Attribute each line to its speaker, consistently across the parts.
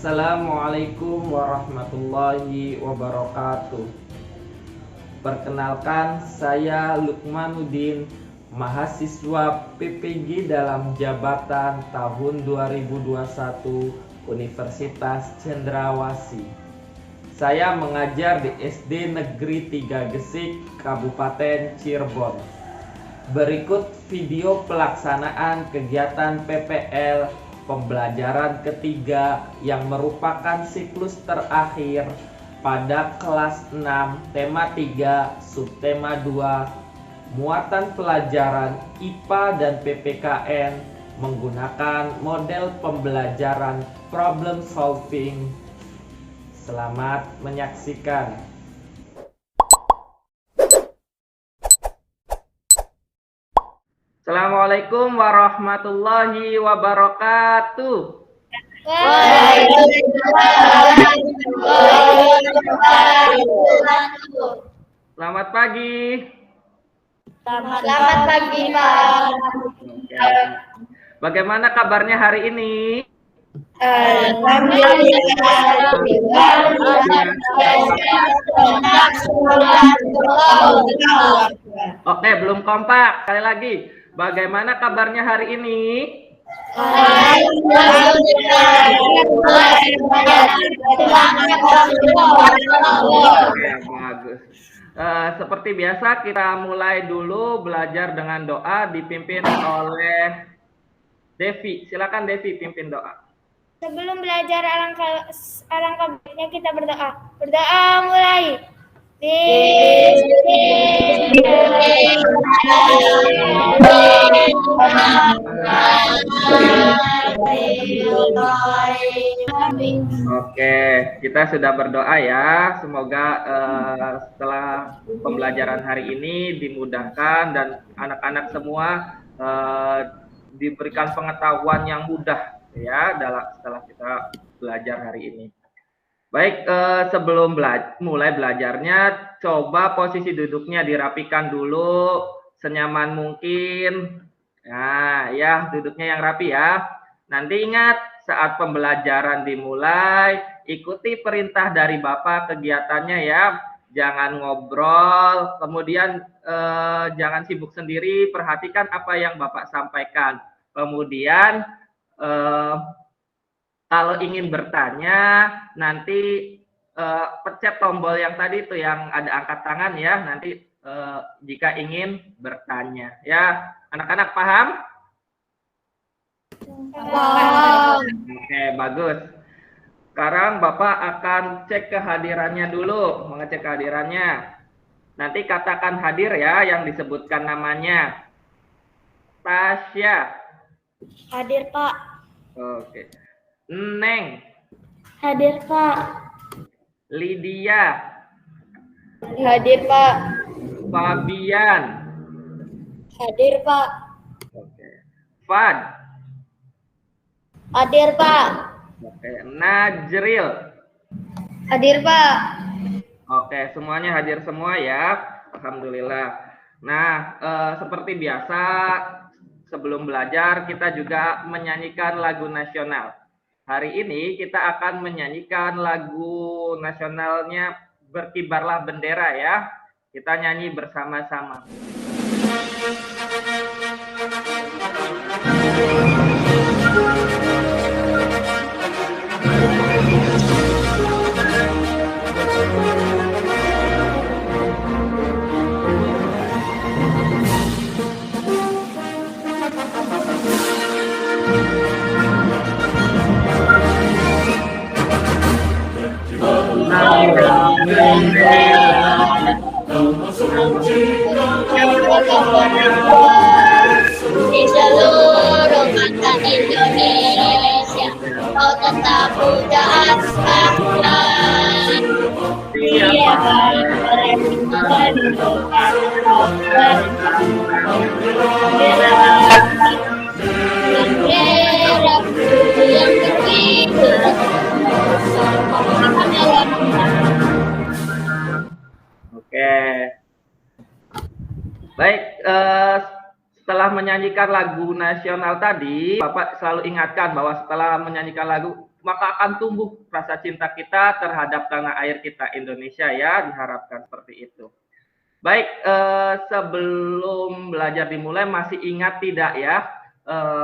Speaker 1: Assalamualaikum warahmatullahi wabarakatuh. Perkenalkan, saya Lukmanuddin, mahasiswa PPG dalam jabatan tahun 2021 Universitas Cendrawasih. Saya mengajar di SD Negeri 3 Gesik, Kabupaten Cirebon. Berikut video pelaksanaan kegiatan PPL pembelajaran ketiga yang merupakan siklus terakhir pada kelas 6 tema 3 subtema 2 muatan pelajaran IPA dan PPKN menggunakan model pembelajaran problem solving. Selamat menyaksikan. Assalamualaikum warahmatullahi wabarakatuh. Selamat pagi.
Speaker 2: Selamat pagi, Pak.
Speaker 1: Bagaimana kabarnya hari ini? Oke, belum kompak. Sekali lagi, bagaimana kabarnya hari ini? Bagus. Seperti biasa kita mulai dulu belajar dengan doa dipimpin oleh Devi. Silakan Devi pimpin doa.
Speaker 2: Sebelum belajar alangkah baiknya kita berdoa. Berdoa mulai.
Speaker 1: Oke, kita sudah berdoa ya. Semoga setelah pembelajaran hari ini dimudahkan dan anak-anak semua diberikan pengetahuan yang mudah ya setelah kita belajar hari ini. Baik, sebelum mulai belajarnya, coba posisi duduknya dirapikan dulu senyaman mungkin. Nah, ya duduknya yang rapi ya. Nanti ingat saat pembelajaran dimulai, ikuti perintah dari Bapak kegiatannya ya. Jangan ngobrol, kemudian jangan sibuk sendiri, perhatikan apa yang Bapak sampaikan. Kemudian kalau ingin bertanya, nanti pencet tombol yang tadi itu yang ada angkat tangan ya. Nanti jika ingin bertanya, ya anak-anak paham?
Speaker 2: Paham.
Speaker 1: Oke, bagus. Sekarang Bapak akan cek kehadirannya dulu, mengecek kehadirannya. Nanti katakan hadir ya, yang disebutkan namanya. Tasya.
Speaker 2: Hadir, Pak.
Speaker 1: Oke. Neng.
Speaker 2: Hadir, Pak.
Speaker 1: Lydia.
Speaker 2: Hadir, Pak.
Speaker 1: Fabian.
Speaker 2: Hadir, Pak.
Speaker 1: Oke. Fad.
Speaker 2: Hadir, Pak.
Speaker 1: Oke. Najril.
Speaker 2: Hadir, Pak.
Speaker 1: Oke, semuanya hadir semua ya. Alhamdulillah. Nah, seperti biasa sebelum belajar kita juga menyanyikan lagu nasional. Hari ini kita akan menyanyikan lagu nasionalnya Berkibarlah Bendera ya. Kita nyanyi bersama-sama.
Speaker 2: Di seluruh mata Indonesia, kau tetap pujaan Tuhan. Tiap hari mendoakan yang begitu.
Speaker 1: Oke. Baik, setelah menyanyikan lagu nasional tadi, Bapak selalu ingatkan bahwa setelah menyanyikan lagu maka akan tumbuh rasa cinta kita terhadap tanah air kita Indonesia ya, diharapkan seperti itu. Baik, sebelum belajar dimulai masih ingat tidak ya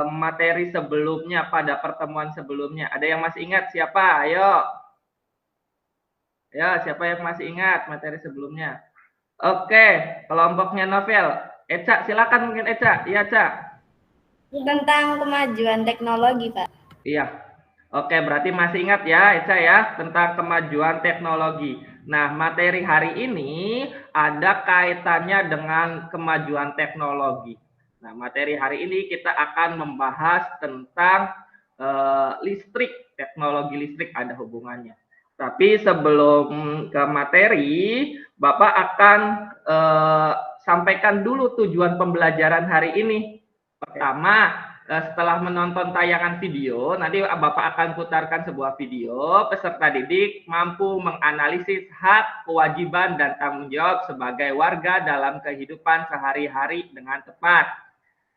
Speaker 1: materi sebelumnya pada pertemuan sebelumnya? Ada yang masih ingat siapa? Ayo. Ya, siapa yang masih ingat materi sebelumnya? Oke, kelompoknya Novel. Eca, silakan mungkin Eca. Iya, Eca.
Speaker 2: Tentang kemajuan teknologi, Pak.
Speaker 1: Iya. Oke, berarti masih ingat ya, Eca ya, tentang kemajuan teknologi. Nah, materi hari ini ada kaitannya dengan kemajuan teknologi. Nah, materi hari ini kita akan membahas tentang listrik, teknologi listrik ada hubungannya. Tapi sebelum ke materi, Bapak akan sampaikan dulu tujuan pembelajaran hari ini. Pertama, setelah menonton tayangan video, nanti Bapak akan putarkan sebuah video, peserta didik mampu menganalisis hak, kewajiban, dan tanggung jawab sebagai warga dalam kehidupan sehari-hari dengan tepat.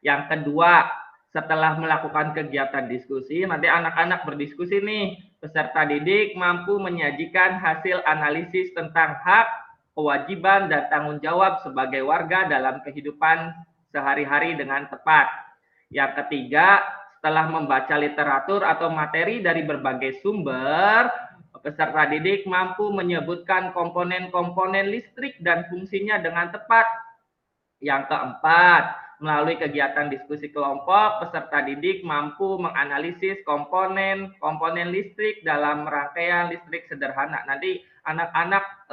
Speaker 1: Yang kedua, setelah melakukan kegiatan diskusi, nanti anak-anak berdiskusi nih, peserta didik mampu menyajikan hasil analisis tentang hak, kewajiban, dan tanggung jawab sebagai warga dalam kehidupan sehari-hari dengan tepat. Yang ketiga, setelah membaca literatur atau materi dari berbagai sumber, peserta didik mampu menyebutkan komponen-komponen listrik dan fungsinya dengan tepat. Yang keempat, melalui kegiatan diskusi kelompok, peserta didik mampu menganalisis komponen listrik dalam rangkaian listrik sederhana. Nanti anak-anak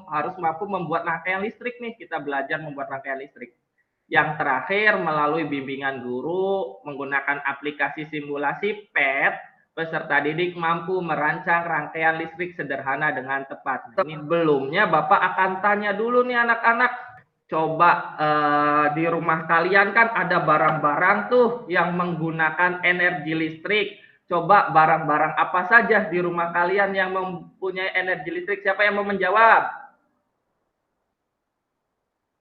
Speaker 1: harus mampu membuat rangkaian listrik nih, kita belajar membuat rangkaian listrik. Yang terakhir, melalui bimbingan guru menggunakan aplikasi simulasi PET, peserta didik mampu merancang rangkaian listrik sederhana dengan tepat. Nah, ini belumnya Bapak akan tanya dulu nih anak-anak, coba di rumah kalian kan ada barang-barang tuh yang menggunakan energi listrik. Coba barang-barang apa saja di rumah kalian yang mempunyai energi listrik? Siapa yang mau menjawab?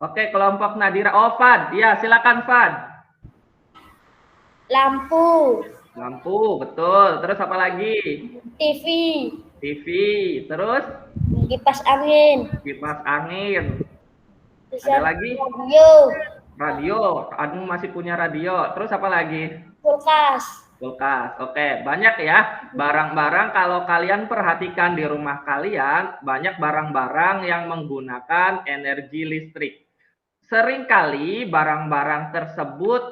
Speaker 1: Oke, kelompok Nadira. Oh, Fad. Ya, silakan Fad.
Speaker 2: Lampu.
Speaker 1: Lampu, betul. Terus apa lagi?
Speaker 2: TV.
Speaker 1: TV. Terus?
Speaker 2: Kipas angin.
Speaker 1: Kipas angin.
Speaker 2: Terus
Speaker 1: ada lagi?
Speaker 2: Radio.
Speaker 1: Radio. Anu masih punya radio. Terus apa lagi?
Speaker 2: Kulkas.
Speaker 1: Kulkas. Oke, banyak ya barang-barang. Kalau kalian perhatikan di rumah kalian, banyak barang-barang yang menggunakan energi listrik. Seringkali barang-barang tersebut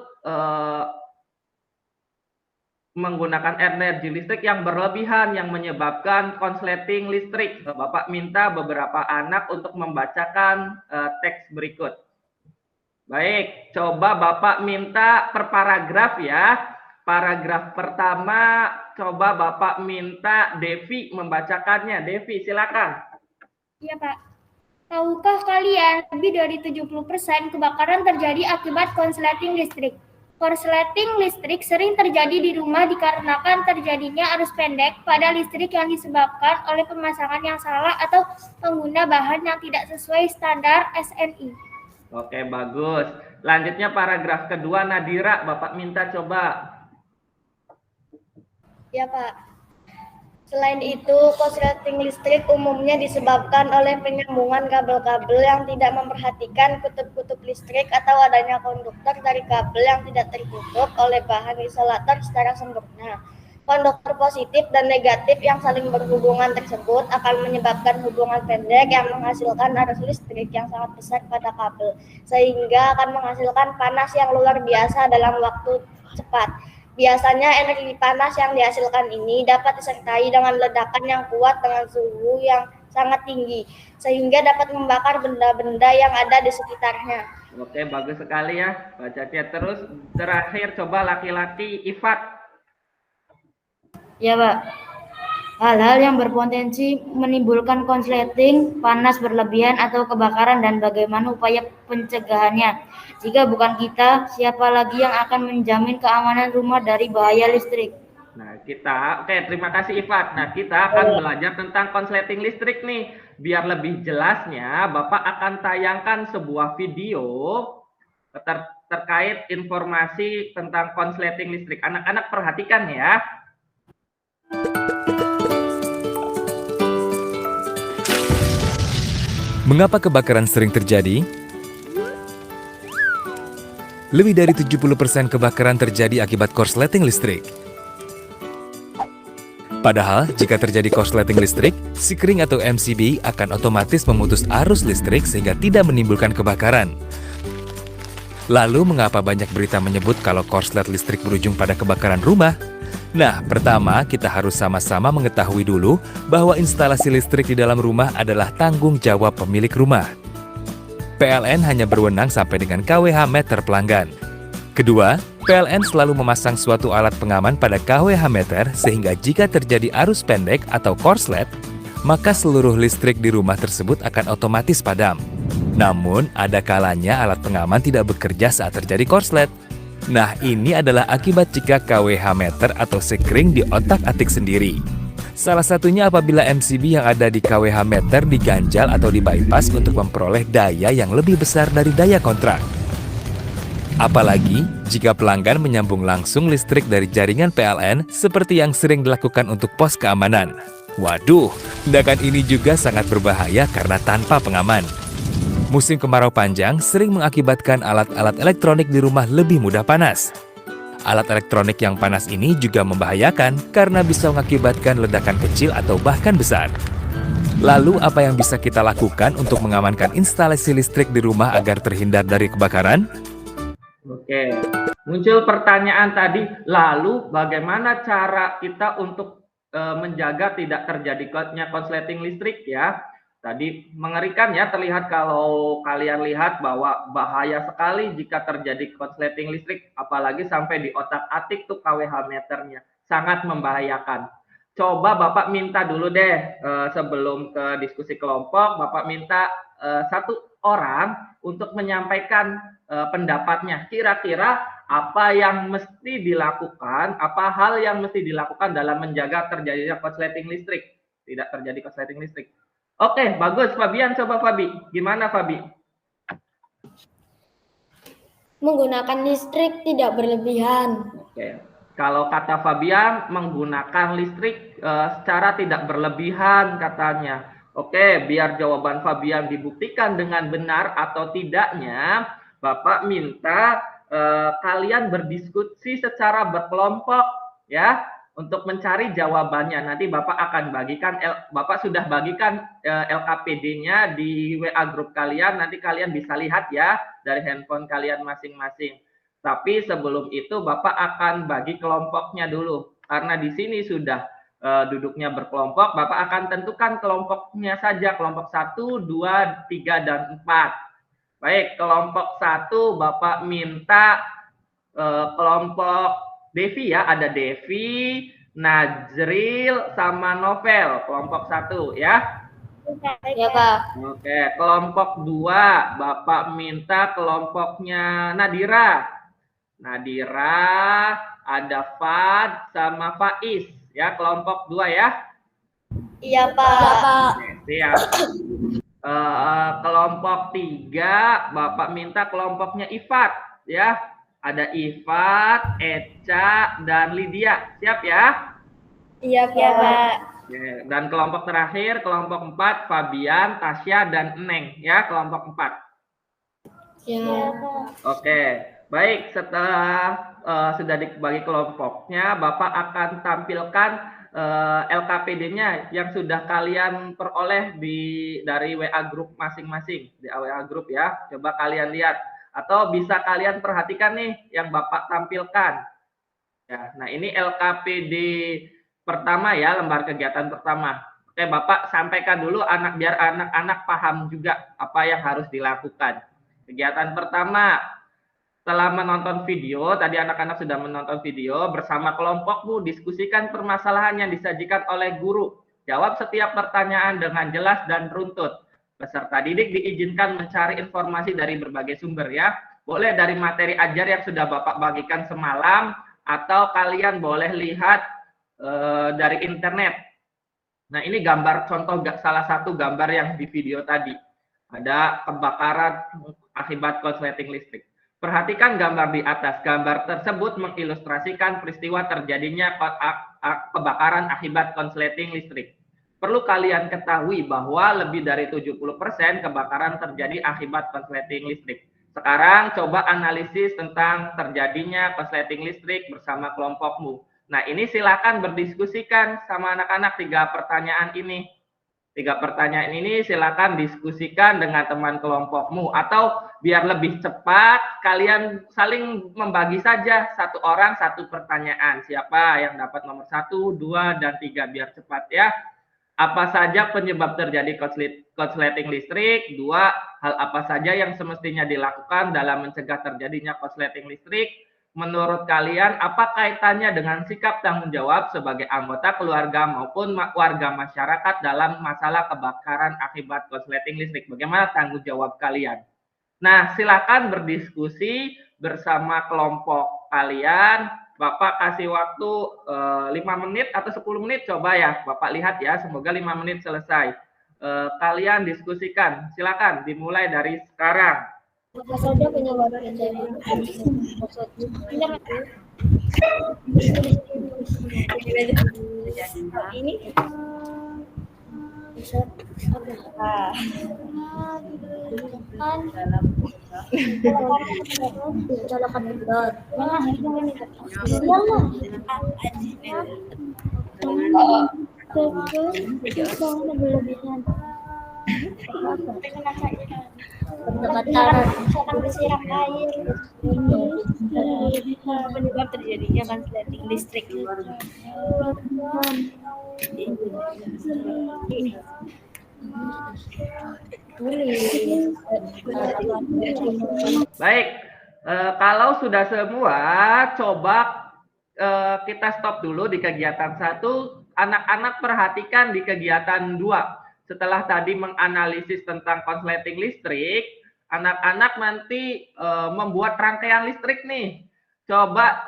Speaker 1: menggunakan energi listrik yang berlebihan yang menyebabkan konsleting listrik. Bapak minta beberapa anak untuk membacakan teks berikut. Baik, coba Bapak minta per paragraf ya. Paragraf pertama coba Bapak minta Devi membacakannya. Devi, silakan.
Speaker 2: Iya, Pak. Tahukah kalian lebih dari 70% kebakaran terjadi akibat konsleting listrik? Korsleting listrik sering terjadi di rumah dikarenakan terjadinya arus pendek pada listrik yang disebabkan oleh pemasangan yang salah atau pengguna bahan yang tidak sesuai standar SNI.
Speaker 1: Oke, bagus. Lanjutnya paragraf kedua, Nadira, Bapak minta coba.
Speaker 2: Ya, Pak. Selain itu, korsleting listrik umumnya disebabkan oleh penyambungan kabel-kabel yang tidak memperhatikan kutub-kutub listrik atau adanya konduktor dari kabel yang tidak tertutup oleh bahan isolator secara sempurna. Konduktor positif dan negatif yang saling berhubungan tersebut akan menyebabkan hubungan pendek yang menghasilkan arus listrik yang sangat besar pada kabel, sehingga akan menghasilkan panas yang luar biasa dalam waktu cepat. Biasanya energi panas yang dihasilkan ini dapat disertai dengan ledakan yang kuat dengan suhu yang sangat tinggi, sehingga dapat membakar benda-benda yang ada di sekitarnya.
Speaker 1: Oke, bagus sekali ya Pak Cacia. Terus terakhir coba laki-laki Ifat.
Speaker 3: Ya, Pak. Hal-hal yang berpotensi menimbulkan konsleting, panas berlebihan atau kebakaran dan bagaimana upaya pencegahannya. Jika bukan kita, siapa lagi yang akan menjamin keamanan rumah dari bahaya listrik?
Speaker 1: Nah, terima kasih Ifat. Nah, kita akan belajar tentang konsleting listrik nih. Biar lebih jelasnya, Bapak akan tayangkan sebuah video terkait informasi tentang konsleting listrik. Anak-anak perhatikan ya.
Speaker 4: Mengapa kebakaran sering terjadi? Lebih dari 70% kebakaran terjadi akibat korsleting listrik. Padahal, jika terjadi korsleting listrik, Sikring atau MCB akan otomatis memutus arus listrik sehingga tidak menimbulkan kebakaran. Lalu, mengapa banyak berita menyebut kalau korslet listrik berujung pada kebakaran rumah? Nah, pertama, kita harus sama-sama mengetahui dulu bahwa instalasi listrik di dalam rumah adalah tanggung jawab pemilik rumah. PLN hanya berwenang sampai dengan KWH meter pelanggan. Kedua, PLN selalu memasang suatu alat pengaman pada KWH meter sehingga jika terjadi arus pendek atau korslet, maka seluruh listrik di rumah tersebut akan otomatis padam. Namun, ada kalanya alat pengaman tidak bekerja saat terjadi korslet. Nah, ini adalah akibat jika KWH meter atau Sikring diotak-atik sendiri. Salah satunya apabila MCB yang ada di KWH meter diganjal atau dibypass untuk memperoleh daya yang lebih besar dari daya kontrak. Apalagi jika pelanggan menyambung langsung listrik dari jaringan PLN seperti yang sering dilakukan untuk pos keamanan. Waduh, tindakan ini juga sangat berbahaya karena tanpa pengaman. Musim kemarau panjang sering mengakibatkan alat-alat elektronik di rumah lebih mudah panas. Alat elektronik yang panas ini juga membahayakan karena bisa mengakibatkan ledakan kecil atau bahkan besar. Lalu apa yang bisa kita lakukan untuk mengamankan instalasi listrik di rumah agar terhindar dari kebakaran?
Speaker 1: Oke, muncul pertanyaan tadi, lalu bagaimana cara kita untuk menjaga tidak terjadinya korsleting listrik ya? Tadi mengerikan ya, terlihat kalau kalian lihat bahwa bahaya sekali jika terjadi korsleting listrik, apalagi sampai di otak-atik tuh KWH meternya, sangat membahayakan. Coba Bapak minta dulu deh, sebelum ke diskusi kelompok, Bapak minta satu orang untuk menyampaikan pendapatnya. Kira-kira apa yang mesti dilakukan, apa hal yang mesti dilakukan dalam menjaga terjadinya korsleting listrik, tidak terjadi korsleting listrik. Oke, bagus. Fabian, coba Fabi. Gimana Fabi?
Speaker 2: Menggunakan listrik tidak berlebihan.
Speaker 1: Oke. Kalau kata Fabian, menggunakan listrik secara tidak berlebihan katanya. Oke, biar jawaban Fabian dibuktikan dengan benar atau tidaknya, Bapak minta kalian berdiskusi secara berkelompok ya. Untuk mencari jawabannya, nanti Bapak akan bagikan, Bapak sudah bagikan LKPD-nya di WA grup kalian, nanti kalian bisa lihat ya dari handphone kalian masing-masing. Tapi sebelum itu Bapak akan bagi kelompoknya dulu, karena di sini sudah duduknya berkelompok, Bapak akan tentukan kelompoknya saja, kelompok 1, 2, 3, dan 4. Baik, kelompok 1 Bapak minta kelompok Devi ya, ada Devi, Najril, sama Novel, kelompok 1 ya.
Speaker 2: Ya Pak.
Speaker 1: Oke, kelompok 2 Bapak minta kelompoknya Nadira. Nadira, ada Fad sama Faiz ya, kelompok 2 ya.
Speaker 2: Iya Pak.
Speaker 1: Oke, siap. Kelompok 3 Bapak minta kelompoknya Ifat ya. Ada Ifat, Eca, dan Lydia. Siap ya?
Speaker 2: Iya Pak.
Speaker 1: Oke. Dan kelompok terakhir, kelompok 4, Fabian, Tasya, dan Neng. Ya, kelompok 4.
Speaker 2: Iya.
Speaker 1: Oke. Baik, setelah sudah dibagi kelompoknya, Bapak akan tampilkan LKPD-nya yang sudah kalian peroleh dari WA grup masing-masing. Di WA grup ya. Coba kalian lihat. Atau bisa kalian perhatikan nih yang Bapak tampilkan. Ya, nah ini LKPD pertama ya, lembar kegiatan pertama. Oke, Bapak sampaikan dulu biar anak-anak paham juga apa yang harus dilakukan. Kegiatan pertama, setelah menonton video, tadi anak-anak sudah menonton video, bersama kelompokmu diskusikan permasalahan yang disajikan oleh guru. Jawab setiap pertanyaan dengan jelas dan runtut. Peserta didik diizinkan mencari informasi dari berbagai sumber ya. Boleh dari materi ajar yang sudah Bapak bagikan semalam, atau kalian boleh lihat dari internet. Nah ini gambar contoh, salah satu gambar yang di video tadi. Ada kebakaran akibat korsleting listrik. Perhatikan gambar di atas. Gambar tersebut mengilustrasikan peristiwa terjadinya kebakaran akibat korsleting listrik. Perlu kalian ketahui bahwa lebih dari 70% kebakaran terjadi akibat korsleting listrik. Sekarang coba analisis tentang terjadinya korsleting listrik bersama kelompokmu. Nah, ini silakan berdiskusikan sama anak-anak 3 pertanyaan ini. 3 pertanyaan ini silakan diskusikan dengan teman kelompokmu, atau biar lebih cepat kalian saling membagi saja, satu orang satu pertanyaan. Siapa yang dapat nomor 1, 2, dan 3 biar cepat ya. Apa saja penyebab terjadi korsleting listrik? 2, hal apa saja yang semestinya dilakukan dalam mencegah terjadinya korsleting listrik? Menurut kalian, apa kaitannya dengan sikap tanggung jawab sebagai anggota keluarga maupun warga masyarakat dalam masalah kebakaran akibat korsleting listrik? Bagaimana tanggung jawab kalian? Nah, silakan berdiskusi bersama kelompok kalian. Bapak kasih waktu 5 menit atau 10 menit, coba ya. Bapak lihat ya, semoga 5 menit selesai. Kalian diskusikan, silakan dimulai dari sekarang.
Speaker 2: Apa saja penyebab terjadi ini? Disiram air penyebab terjadinya korsleting listrik.
Speaker 1: Baik, kalau sudah semua, coba kita stop dulu di kegiatan 1. Anak-anak perhatikan di kegiatan 2. Setelah tadi menganalisis tentang korsleting listrik, anak-anak nanti membuat rangkaian listrik nih. Coba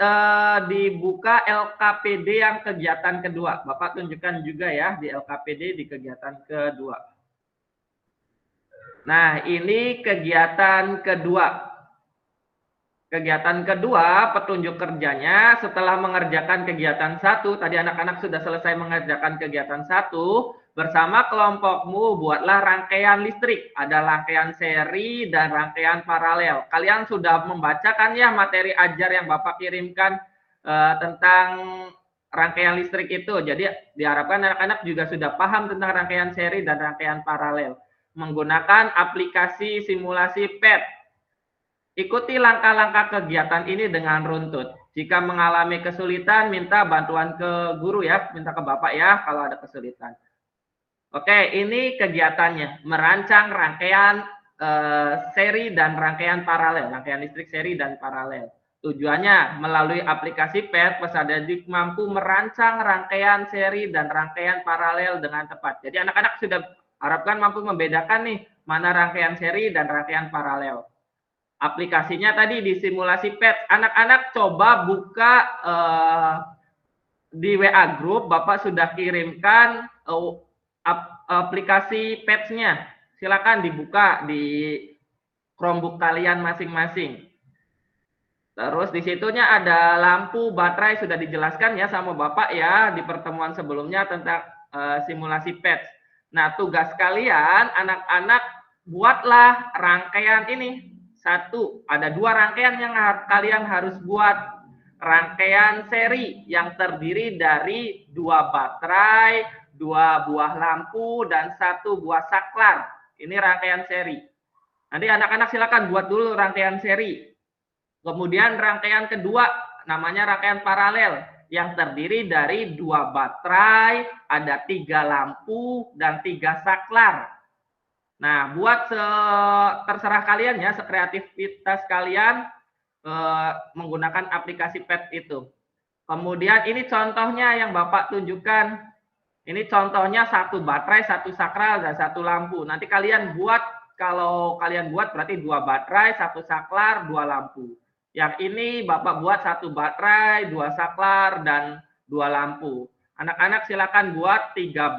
Speaker 1: dibuka LKPD yang kegiatan kedua. Bapak tunjukkan juga ya di LKPD di kegiatan kedua. Nah, ini kegiatan kedua. Kegiatan kedua, petunjuk kerjanya setelah mengerjakan kegiatan 1, tadi anak-anak sudah selesai mengerjakan kegiatan 1, bersama kelompokmu buatlah rangkaian listrik. Ada rangkaian seri dan rangkaian paralel. Kalian sudah membacakan ya materi ajar yang Bapak kirimkan tentang rangkaian listrik itu. Jadi diharapkan anak-anak juga sudah paham tentang rangkaian seri dan rangkaian paralel. Menggunakan aplikasi simulasi PET. Ikuti langkah-langkah kegiatan ini dengan runtut. Jika mengalami kesulitan, minta bantuan ke guru ya, minta ke Bapak ya kalau ada kesulitan. Oke, ini kegiatannya, merancang rangkaian seri dan rangkaian paralel, rangkaian listrik seri dan paralel. Tujuannya, melalui aplikasi PET, peserta didik mampu merancang rangkaian seri dan rangkaian paralel dengan tepat. Jadi anak-anak sudah harapkan mampu membedakan nih, mana rangkaian seri dan rangkaian paralel. Aplikasinya tadi di simulasi PET. Anak-anak coba buka di WA Group, Bapak sudah kirimkan aplikasi PET-nya. Silakan dibuka di Chromebook kalian masing-masing. Terus di situnya ada lampu, baterai, sudah dijelaskan ya sama Bapak ya di pertemuan sebelumnya tentang simulasi PET. Nah, tugas kalian anak-anak buatlah rangkaian ini. 1, ada 2 rangkaian yang kalian harus buat. Rangkaian seri yang terdiri dari 2 baterai, 2 buah lampu, dan 1 buah saklar. Ini rangkaian seri. Nanti anak-anak silakan buat dulu rangkaian seri. Kemudian rangkaian kedua namanya rangkaian paralel yang terdiri dari 2 baterai, ada 3 lampu, dan 3 saklar. Nah, buat terserah kalian ya, sekreativitas kalian menggunakan aplikasi PET itu. Kemudian ini contohnya yang Bapak tunjukkan. Ini contohnya 1 baterai, 1 saklar, dan 1 lampu. Nanti kalian buat, kalau kalian buat berarti 2 baterai, 1 saklar, 2 lampu. Yang ini Bapak buat 1 baterai, 2 saklar, dan 2 lampu. Anak-anak silakan buat 3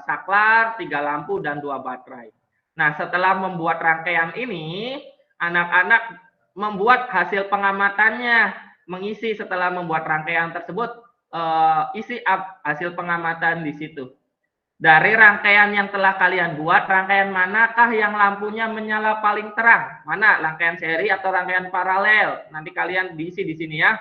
Speaker 1: saklar, 3 lampu, dan 2 baterai. Nah, setelah membuat rangkaian ini, anak-anak membuat hasil pengamatannya, mengisi setelah membuat rangkaian tersebut, isi hasil pengamatan di situ. Dari rangkaian yang telah kalian buat, rangkaian manakah yang lampunya menyala paling terang? Mana? Rangkaian seri atau rangkaian paralel? Nanti kalian diisi di sini ya.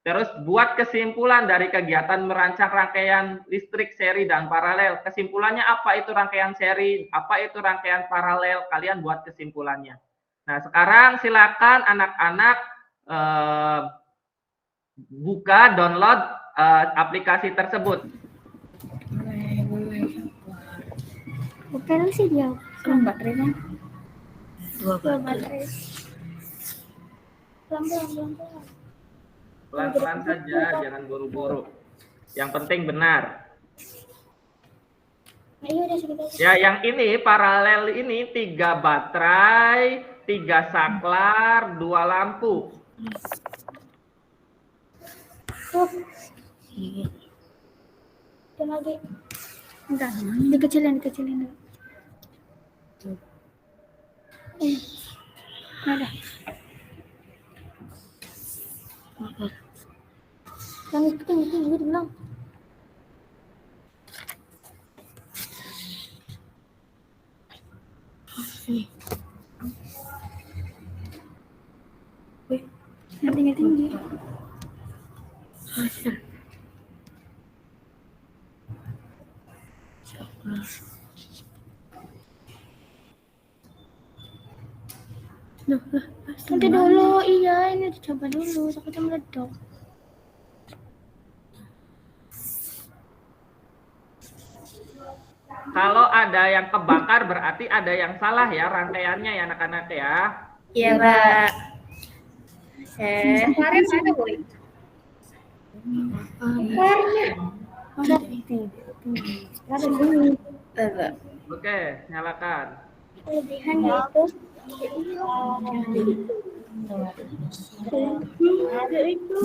Speaker 1: Terus buat kesimpulan dari kegiatan merancang rangkaian listrik seri dan paralel. Kesimpulannya apa itu rangkaian seri, apa itu rangkaian paralel, kalian buat kesimpulannya. Nah, sekarang silakan anak-anak buka download aplikasi tersebut.
Speaker 2: Bukan sih dia.
Speaker 3: Baterainya 2 baterai.
Speaker 2: Pelan-pelan.
Speaker 1: Pelan-pelan saja, jangan buru-buru. Yang penting benar.
Speaker 2: Ayo udah segitu.
Speaker 1: Ya, yang ini paralel ini 3 baterai, 3 saklar, 2 lampu.
Speaker 2: Dan lagi. Enggak, dikecilin. Ada. Yang itu bilang. Yang tinggi. Nanti dulu, iya ini dicoba dulu, takutnya meledak.
Speaker 1: Kalau ada yang kebakar berarti ada yang salah ya rangkaiannya ya anak-anak ya.
Speaker 2: Iya, Pak. Kemarin ada, Boy.
Speaker 1: Oke, nyalakan.
Speaker 2: Kelebihan yaitu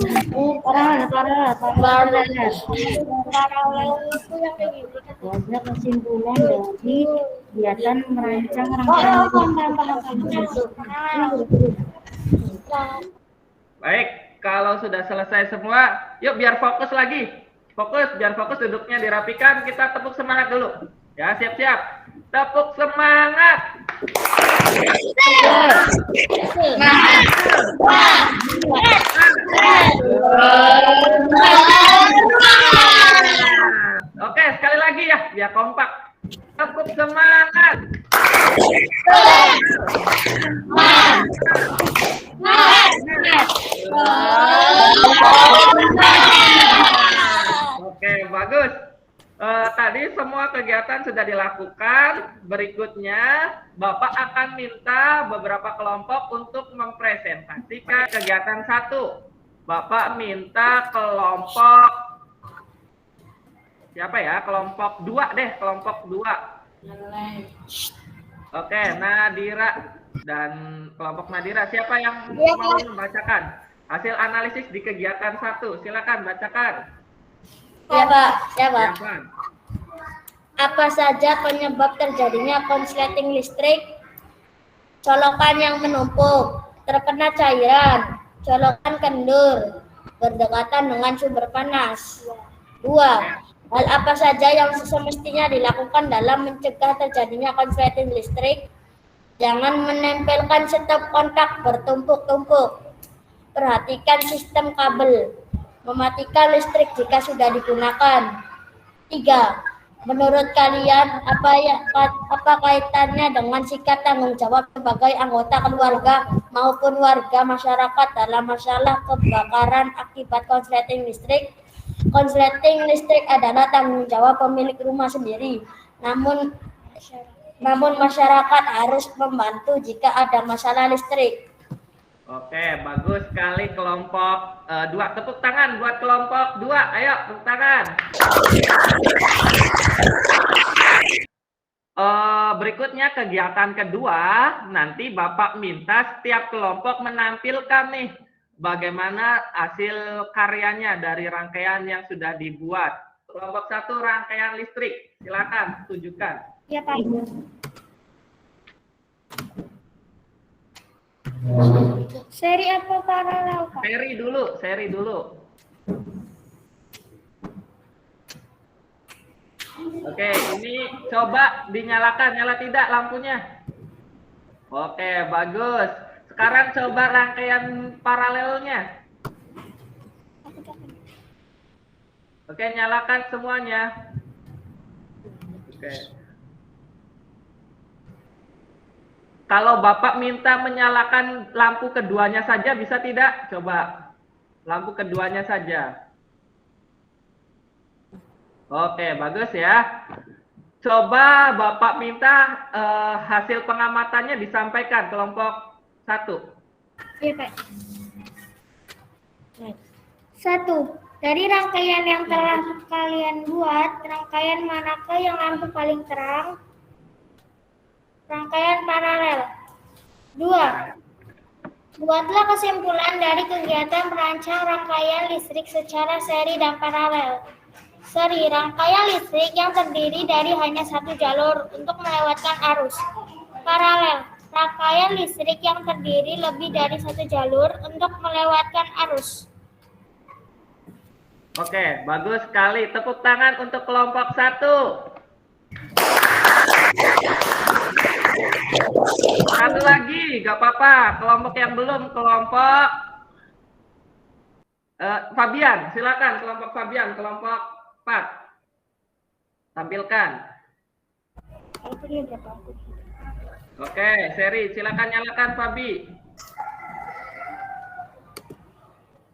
Speaker 2: paralel itu yang kayak gitu.
Speaker 3: Ada kesimpulan dari kegiatan merancang rangkaian
Speaker 1: Baik, kalau sudah selesai semua, yuk biar fokus lagi. Biar fokus duduknya dirapikan, kita tepuk semangat dulu. Ya, siap-siap. Tepuk semangat. Oke, sekali lagi ya, biar kompak. Tepuk semangat. Oke, bagus. Tadi semua kegiatan sudah dilakukan. Berikutnya, Bapak akan minta beberapa kelompok untuk mempresentasikan kegiatan 1. Bapak minta kelompok siapa ya? Kelompok 2 deh, kelompok 2. Oke, Nadira dan kelompok Nadira. Siapa yang mau membacakan hasil analisis di kegiatan 1? Silakan bacakan.
Speaker 2: Ya, Pak.
Speaker 1: Siapa?
Speaker 2: Apa saja penyebab terjadinya konsleting listrik? Colokan yang menumpuk, terkena cairan, colokan kendur, berdekatan dengan sumber panas. 2. Hal apa saja yang semestinya dilakukan dalam mencegah terjadinya konsleting listrik? Jangan menempelkan stop kontak bertumpuk-tumpuk. Perhatikan sistem kabel. Mematikan listrik jika sudah digunakan. 3. Menurut kalian, apa kaitannya dengan sikap tanggung jawab sebagai anggota keluarga maupun warga masyarakat dalam masalah kebakaran akibat konsleting listrik? Konsleting listrik adalah tanggung jawab pemilik rumah sendiri. Namun masyarakat harus membantu jika ada masalah listrik.
Speaker 1: Oke, bagus sekali kelompok 2. Tepuk tangan buat kelompok 2. Ayo, tepuk tangan. Berikutnya kegiatan kedua, nanti Bapak minta setiap kelompok menampilkan nih bagaimana hasil karyanya dari rangkaian yang sudah dibuat. Kelompok 1 rangkaian listrik. Silakan tunjukkan.
Speaker 2: Ya, Pak. Seri apa paralel, Pak?
Speaker 1: Seri dulu. Coba dinyalakan, nyala tidak lampunya? Oke, bagus. Sekarang coba rangkaian paralelnya. Oke, nyalakan semuanya. Oke. Kalau Bapak minta menyalakan lampu keduanya saja, bisa tidak? Coba. Lampu keduanya saja. Oke, bagus ya. Coba Bapak minta hasil pengamatannya disampaikan kelompok 1.
Speaker 2: Iya, Pak. 1. Dari rangkaian yang telah kalian buat, rangkaian manakah yang lampu paling terang? Rangkaian paralel. 2. Buatlah kesimpulan dari kegiatan merancang rangkaian listrik secara seri dan paralel. Seri, rangkaian listrik yang terdiri dari hanya satu jalur untuk melewatkan arus. Paralel, rangkaian listrik yang terdiri lebih dari satu jalur untuk melewatkan arus.
Speaker 1: Oke, bagus sekali. Tepuk tangan untuk kelompok 1. Satu lagi, gak apa-apa. Kelompok yang belum, kelompok Fabian. Silakan kelompok Fabian, kelompok 4. Tampilkan. Oke, Seri, silakan nyalakan Fabi.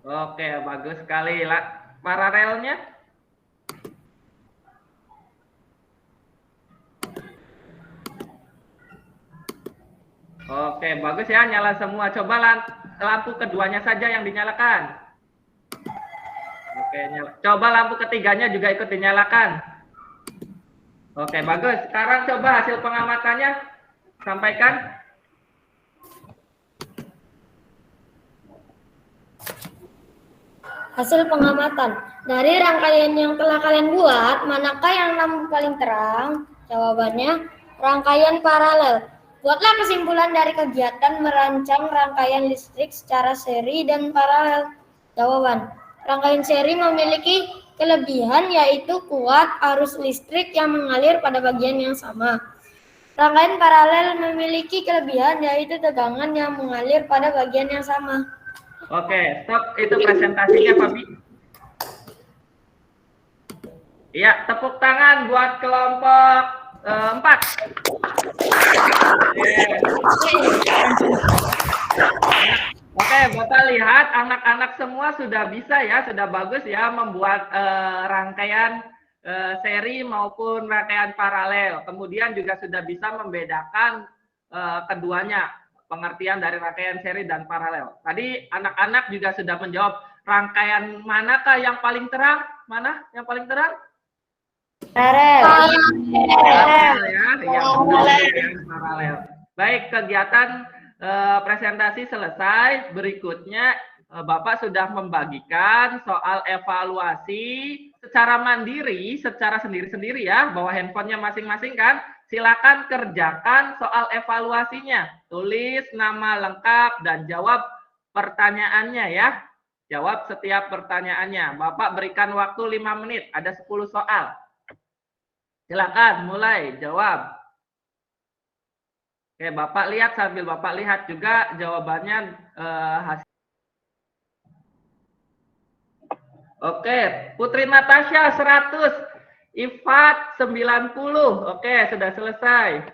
Speaker 1: Oke, bagus sekali. Paralelnya. Oke, bagus ya, nyala semua. Coba lampu keduanya saja yang dinyalakan. Oke, coba lampu ketiganya juga ikut dinyalakan. Oke, bagus. Sekarang coba hasil pengamatannya sampaikan.
Speaker 2: Hasil pengamatan. Dari rangkaian yang telah kalian buat, manakah yang lampu paling terang? Jawabannya, rangkaian paralel. Buatlah kesimpulan dari kegiatan merancang rangkaian listrik secara seri dan paralel. Jawaban, rangkaian seri memiliki kelebihan yaitu kuat arus listrik yang mengalir pada bagian yang sama. Rangkaian paralel memiliki kelebihan yaitu tegangan yang mengalir pada bagian yang sama.
Speaker 1: Oke, stop. Itu presentasinya, Fabi. Iya, tepuk tangan buat kelompok 4. Oke, Bapak lihat anak-anak semua sudah bisa ya, sudah bagus ya membuat rangkaian seri maupun rangkaian paralel. Kemudian juga sudah bisa membedakan keduanya. Pengertian dari rangkaian seri dan paralel. Tadi anak-anak juga sudah menjawab rangkaian manakah yang paling terang? Mana yang paling terang?
Speaker 2: Paralel.
Speaker 1: Paralel. Baik, kegiatan presentasi selesai. Berikutnya Bapak sudah membagikan soal evaluasi secara mandiri, secara sendiri-sendiri ya, bawa handphonenya masing-masing kan. Silakan kerjakan soal evaluasinya. Tulis nama lengkap dan jawab pertanyaannya ya. Jawab setiap pertanyaannya. Bapak berikan waktu 5 menit. Ada 10 soal. Silakan mulai jawab. Oke, Bapak lihat sambil Bapak lihat juga jawabannya hasil. Oke, Putri Natasha 100. Ifat 90. Oke, sudah selesai.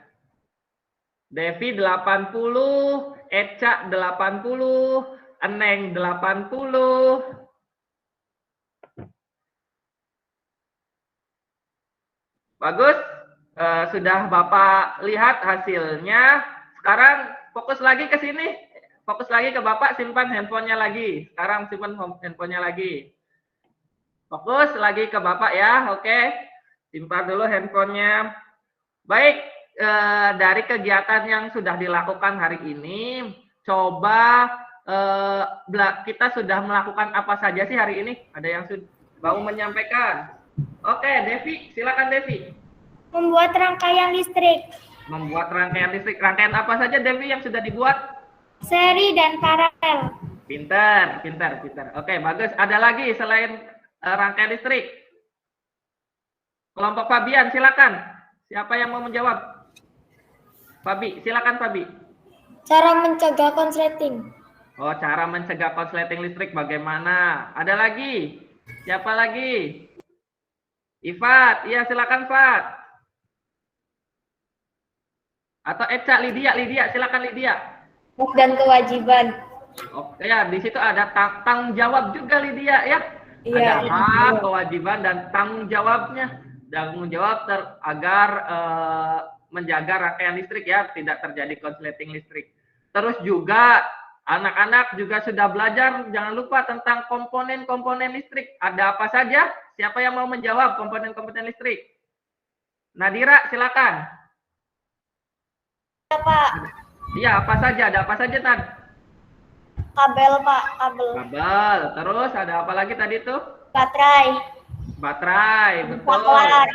Speaker 1: Devi 80, Eca 80, Eneng 80. Bagus. Sudah Bapak lihat hasilnya. Sekarang fokus lagi ke sini. Fokus lagi ke Bapak, simpan handphonenya lagi. Sekarang simpan handphonenya lagi. Fokus lagi ke Bapak ya, oke. Simpan dulu handphonenya. Baik, dari kegiatan yang sudah dilakukan hari ini, coba kita sudah melakukan apa saja sih hari ini? Ada yang mau menyampaikan? Oke, Devi, silakan Devi.
Speaker 2: Membuat rangkaian listrik.
Speaker 1: Membuat rangkaian listrik. Rangkaian apa saja Devi yang sudah dibuat?
Speaker 2: Seri dan paralel.
Speaker 1: Pintar, pintar, pintar. Oke, bagus. Ada lagi selain rangkaian listrik? Kelompok Fabian, silakan. Siapa yang mau menjawab? Fabi, silakan Fabi.
Speaker 2: Cara mencegah konsleting.
Speaker 1: Oh, cara mencegah konsleting listrik bagaimana? Ada lagi? Siapa lagi? Ifat, iya silakan Fat. Atau Eca, Lydia, silakan Lydia.
Speaker 2: Hak dan kewajiban.
Speaker 1: Oke ya, di situ ada tanggung jawab juga Lydia ya.
Speaker 2: Iya.
Speaker 1: Ada hak, kewajiban dan tanggung jawabnya. Tanggung jawab agar menjaga rangkaian listrik ya, tidak terjadi konsleting listrik. Terus juga anak-anak juga sudah belajar, jangan lupa tentang komponen-komponen listrik. Ada apa saja? Siapa yang mau menjawab komponen-komponen listrik? Nadira, silakan.
Speaker 2: Ya, Pak.
Speaker 1: Iya, apa saja? Ada apa saja, Tad?
Speaker 2: Kabel, Pak. Kabel.
Speaker 1: Kabel. Terus ada apa lagi tadi tuh?
Speaker 2: Baterai.
Speaker 1: Baterai, betul.
Speaker 2: Saklar.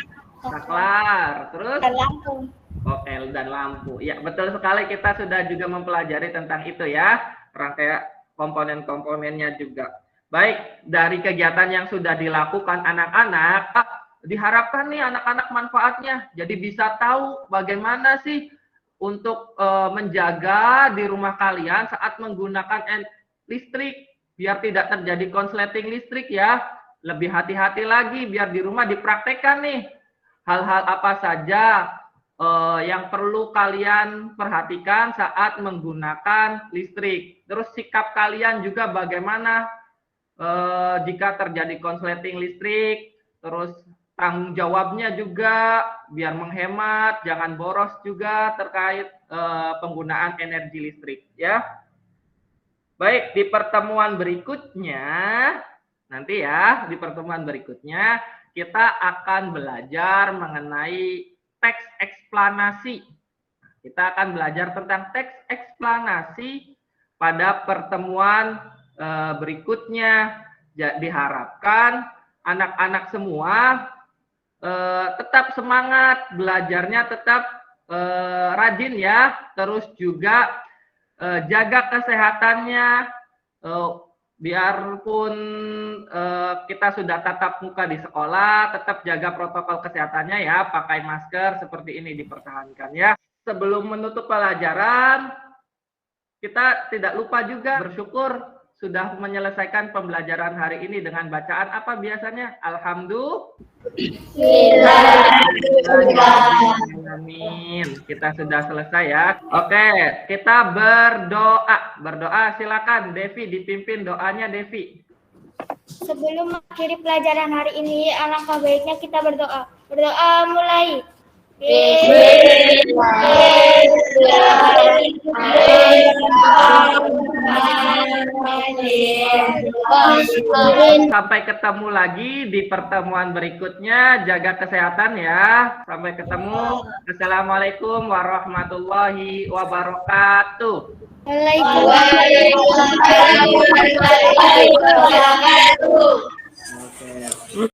Speaker 1: Saklar. Terus?
Speaker 2: Dan lampu.
Speaker 1: Oke, dan lampu. Ya, betul sekali, kita sudah juga mempelajari tentang itu ya. Rangkaian komponen-komponennya juga. Baik, dari kegiatan yang sudah dilakukan anak-anak, diharapkan nih anak-anak manfaatnya. Jadi bisa tahu bagaimana sih untuk menjaga di rumah kalian saat menggunakan listrik. Biar tidak terjadi konsleting listrik ya. Lebih hati-hati lagi biar di rumah dipraktekkan nih. Hal-hal apa saja yang perlu kalian perhatikan saat menggunakan listrik. Terus sikap kalian juga bagaimana jika terjadi konsleting listrik. Terus tanggung jawabnya juga biar menghemat, jangan boros juga terkait penggunaan energi listrik ya. Baik, di pertemuan berikutnya nanti ya, di pertemuan berikutnya kita akan belajar mengenai teks eksplanasi. Kita akan belajar tentang teks eksplanasi pada pertemuan berikutnya. Diharapkan anak-anak semua tetap semangat, belajarnya tetap rajin ya. Terus juga jaga kesehatannya. Biarpun kita sudah tatap muka di sekolah, tetap jaga protokol kesehatannya ya, pakai masker seperti ini dipertahankan ya. Sebelum menutup pelajaran, kita tidak lupa juga bersyukur sudah menyelesaikan pembelajaran hari ini dengan bacaan apa biasanya? Amin. Kita sudah selesai ya. Oke, kita berdoa. Berdoa silakan Devi, dipimpin doanya Devi.
Speaker 2: Sebelum mengakhiri pelajaran hari ini, alangkah baiknya kita berdoa. Berdoa mulai.
Speaker 1: Sampai ketemu lagi di pertemuan berikutnya. Jaga kesehatan ya. Sampai ketemu. Assalamualaikum warahmatullahi wabarakatuh.
Speaker 2: Waalaikumsalam warahmatullahi wabarakatuh.
Speaker 1: Oke.